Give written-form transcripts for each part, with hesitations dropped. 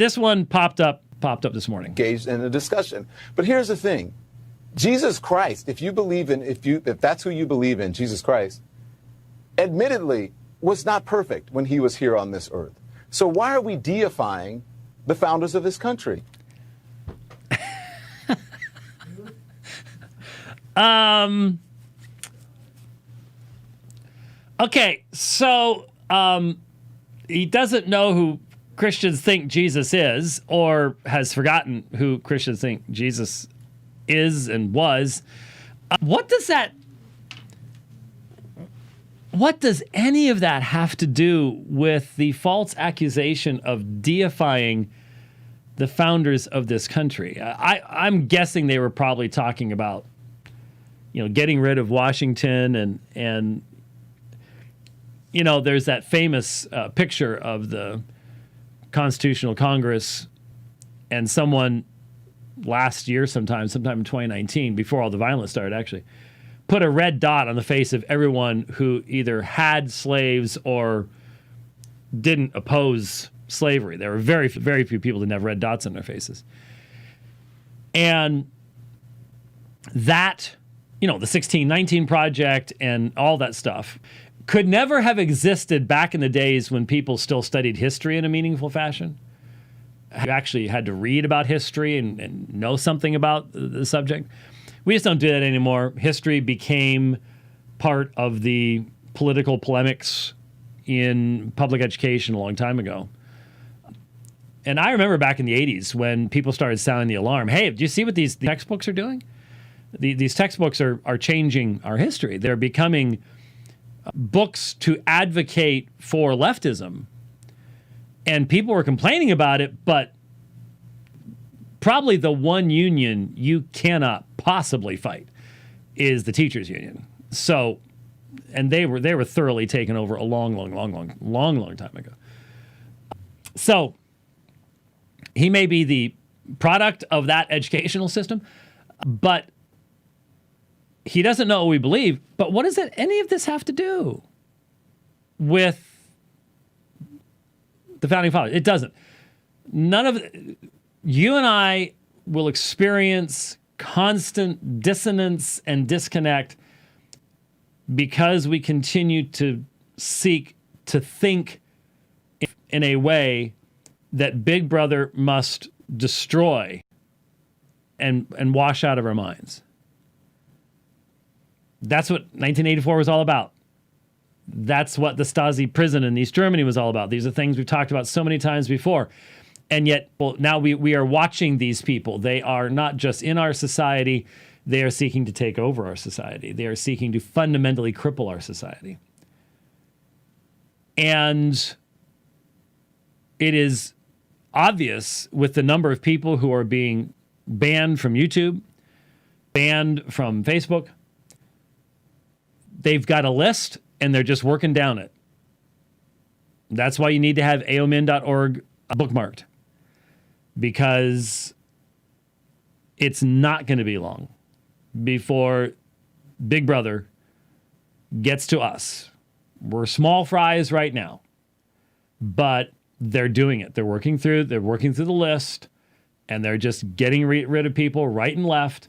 This one popped up this morning. Engaged in a discussion. But here's the thing. Jesus Christ, if that's who you believe in, Jesus Christ, admittedly was not perfect when he was here on this earth. So why are we deifying the founders of this country? Okay, so he doesn't know who Christians think Jesus is, or has forgotten who Christians think Jesus is and was. What does any of that have to do with the false accusation of deifying the founders of this country? I'm guessing they were probably talking about, getting rid of Washington and there's that famous picture of the Constitutional Congress, and someone last year sometime in 2019, before all the violence started actually, put a red dot on the face of everyone who either had slaves or didn't oppose slavery. There were very, very few people that didn't have red dots on their faces. And that, the 1619 Project and all that stuff could never have existed back in the days when people still studied history in a meaningful fashion. You actually had to read about history and know something about the subject. We just don't do that anymore. History became part of the political polemics in public education a long time ago. And I remember back in the 80s when people started sounding the alarm. Hey, do you see what these textbooks are doing? These textbooks are changing our history. They're becoming books to advocate for leftism. And people were complaining about it, but probably the one union you cannot possibly fight is the teachers union. So, and they were thoroughly taken over a long time ago. So he may be the product of that educational system, but he doesn't know what we believe. But what does any of this have to do with the founding fathers? It doesn't. None of it. You and I will experience constant dissonance and disconnect because we continue to seek to think in a way that Big Brother must destroy and wash out of our minds. That's what 1984 was all about. That's what the Stasi prison in East Germany was all about. These are things we've talked about so many times before. And yet, now we are watching these people. They are not just in our society. They are seeking to take over our society. They are seeking to fundamentally cripple our society. And it is obvious with the number of people who are being banned from YouTube, banned from Facebook. They've got a list, and they're just working down it. That's why you need to have aomin.org bookmarked, because it's not going to be long before Big Brother gets to us. We're small fries right now, but they're doing it. They're working through the list, and they're just getting rid of people right and left,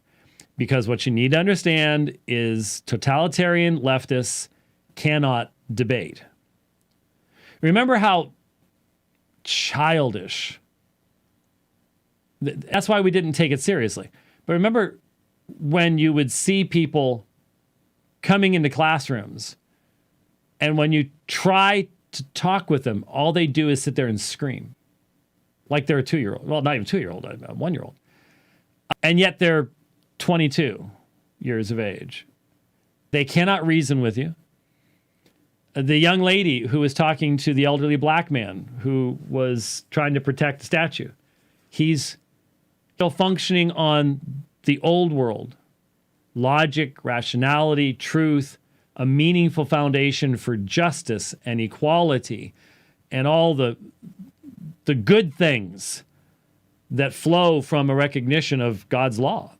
because what you need to understand is totalitarian leftists cannot debate. Remember how childish. That's why we didn't take it seriously. But remember when you would see people coming into classrooms, and when you try to talk with them, all they do is sit there and scream. Like they're a 2-year-old. Well, not even 2-year-old, a 1-year-old. And yet they're 22 years of age. They cannot reason with you. The young lady who was talking to the elderly black man who was trying to protect the statue, he's still functioning on the old world. Logic, rationality, truth, a meaningful foundation for justice and equality, and all the good things that flow from a recognition of God's law.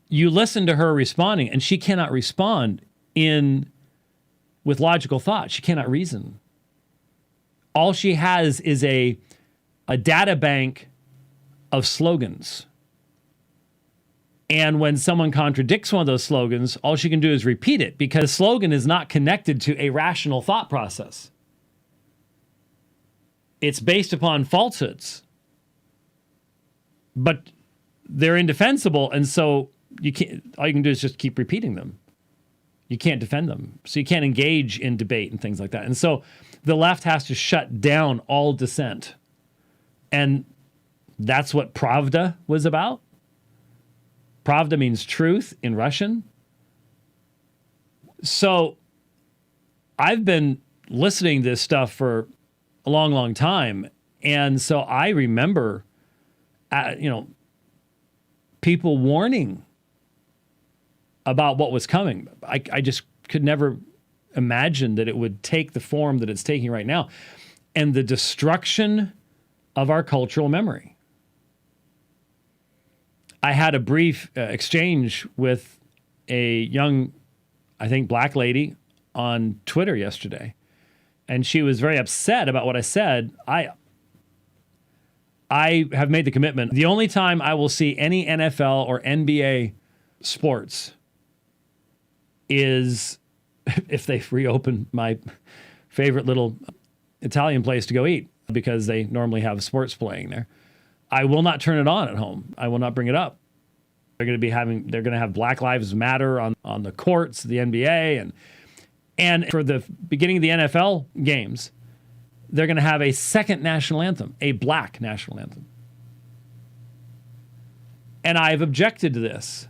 You listen to her responding, and she cannot respond with logical thought. She cannot reason. all she has is a data bank of slogans. And when someone contradicts one of those slogans, all she can do is repeat it because the slogan is not connected to a rational thought process. It's based upon falsehoods. But they're indefensible, and so you can't. All you can do is just keep repeating them. You can't defend them, so you can't engage in debate and things like that. And so the left has to shut down all dissent, and that's what Pravda was about. Pravda means truth in Russian. So I've been listening to this stuff for a long, long time, and so I remember, people warning about what was coming. I just could never imagine that it would take the form that it's taking right now, and the destruction of our cultural memory. I had a brief exchange with a young, I think, black lady on Twitter yesterday, and she was very upset about what I said. I have made the commitment. The only time I will see any NFL or NBA sports is if they reopen my favorite little Italian place to go eat, because they normally have sports playing there. I will not turn it on at home. I will not bring it up. They're going to have Black Lives Matter on the courts, the NBA, and for the beginning of the NFL games, they're going to have a second national anthem, a black national anthem. And I've objected to this.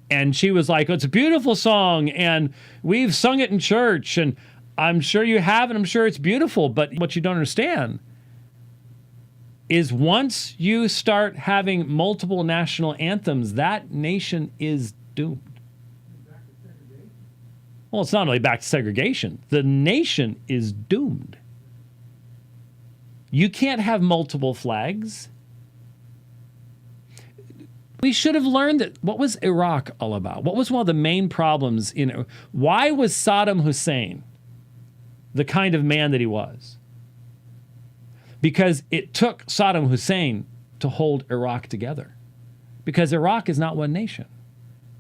And she was like, oh, it's a beautiful song, and we've sung it in church, and I'm sure you have, and I'm sure it's beautiful. But what you don't understand is once you start having multiple national anthems, that nation is doomed. Well, it's not only back to segregation. The nation is doomed. You can't have multiple flags. We should have learned that. What was Iraq all about? What was one of the main problems in? Why was Saddam Hussein the kind of man that he was? Because it took Saddam Hussein to hold Iraq together. Because Iraq is not one nation.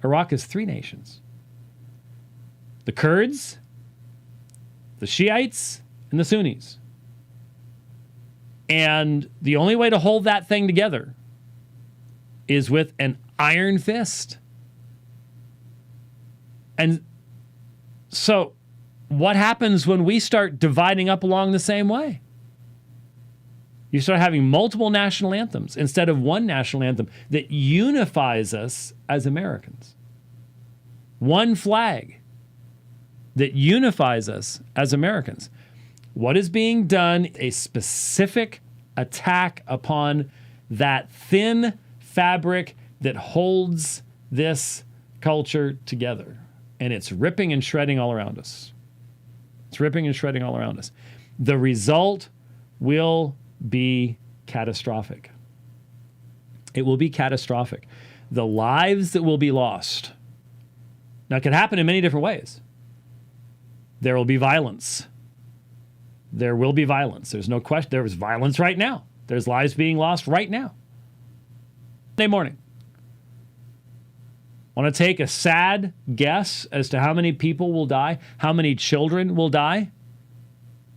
Iraq is three nations. The Kurds, the Shiites, and the Sunnis. And the only way to hold that thing together is with an iron fist. And so what happens when we start dividing up along the same way? You start having multiple national anthems instead of one national anthem that unifies us as Americans. One flag that unifies us as Americans. What is being done? A specific attack upon that thin fabric that holds this culture together. And it's ripping and shredding all around us. It's ripping and shredding all around us. The result will be catastrophic. It will be catastrophic. The lives that will be lost. Now, it can happen in many different ways. There will be violence. There will be violence. There's no question. There is violence right now. There's lives being lost right now. Monday morning. Want to take a sad guess as to how many people will die? How many children will die?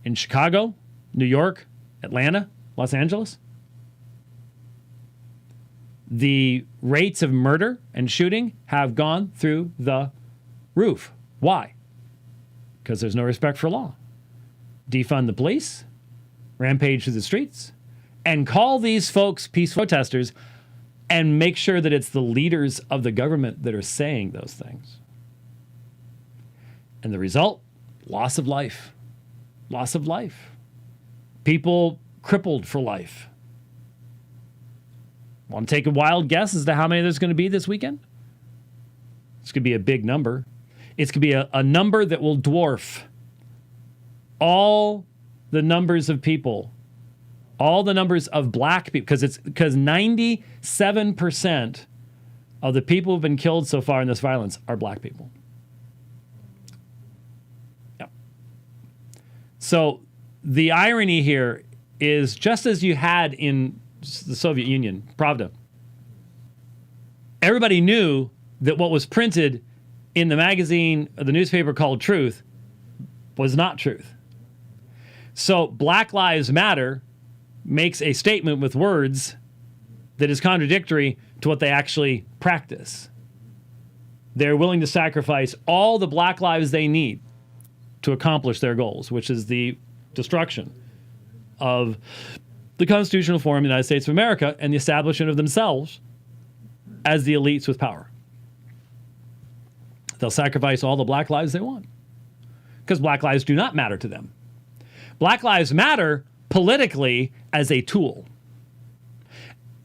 In Chicago, New York, Atlanta, Los Angeles? The rates of murder and shooting have gone through the roof. Why? Because there's no respect for law. Defund the police, rampage through the streets, and call these folks peaceful protesters, and make sure that it's the leaders of the government that are saying those things. And the result? Loss of life. Loss of life. People crippled for life. Want to take a wild guess as to how many there's going to be this weekend? It's going to be a big number. It's going to be a number that will dwarf all the numbers of people, all the numbers of black people, because 97% of the people who've been killed so far in this violence are black people. Yep. So the irony here is just as you had in the Soviet Union, Pravda, everybody knew that what was printed in the magazine or the newspaper called Truth was not truth. So Black Lives Matter makes a statement with words that is contradictory to what they actually practice. They're willing to sacrifice all the black lives they need to accomplish their goals, which is the destruction of the constitutional form of the United States of America and the establishment of themselves as the elites with power. They'll sacrifice all the black lives they want because black lives do not matter to them. Black lives matter politically as a tool.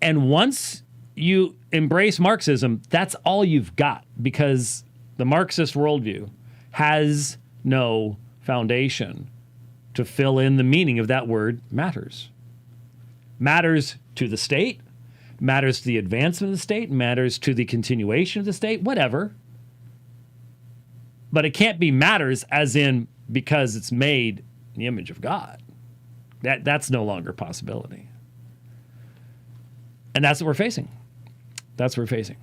And once you embrace Marxism, that's all you've got, because the Marxist worldview has no foundation to fill in the meaning of that word matters. Matters to the state, matters to the advancement of the state, matters to the continuation of the state, whatever. But it can't be matters as in because it's made in the image of God. That's no longer a possibility. And that's what we're facing. That's what we're facing.